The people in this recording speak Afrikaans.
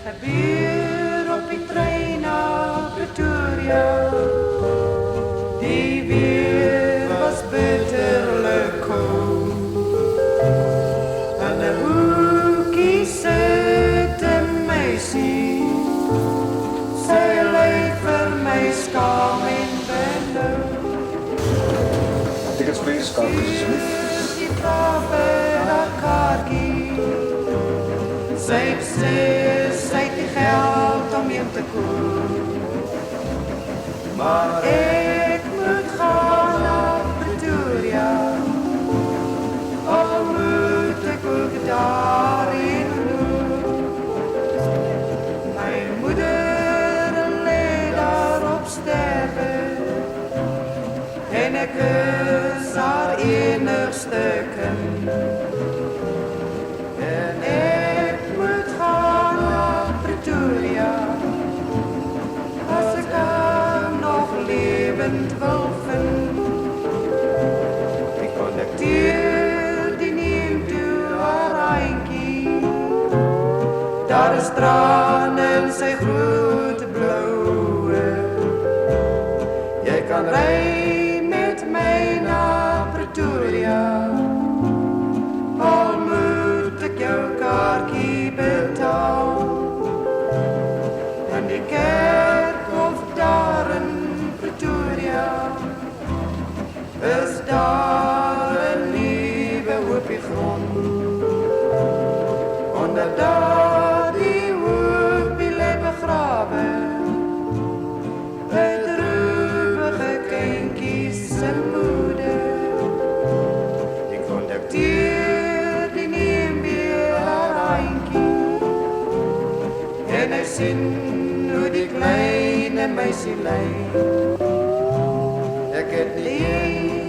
gebeur op die trein naar Pretoria. Die weer was bitterlijk koud. Aan de hoekie zit een meisie. Zij leek vir my skaam en benauw. Tickets vir die skaam asseblief. Die vraag vir haar kaartjie. Sy sê sy het die geld om hem te koop. Maar ek moet gaan na Pretoria. Al moet ek ook daarheen loop. My moeder lê daar op sterwe. En ek is haar enigste kind. En ek moet gaan na Pretoria. As ek haar nog lewend wil vind. Die kondukteur die neem toe haar eindjie. Daar is trane in sy groot blauwe. Jy kan ry met my na Pretoria. Al moet ek jou kaartjie betaal. In die kerk of daar in Pretoria is daar 'n nuwe hoopie grond. Onder daardie hoopie lê begrawe 'n droewige kindjie se moeder. Die kondukteur die neem weer haar eindjie. En hy sien hoe die kleine meisie ly. Ek het nie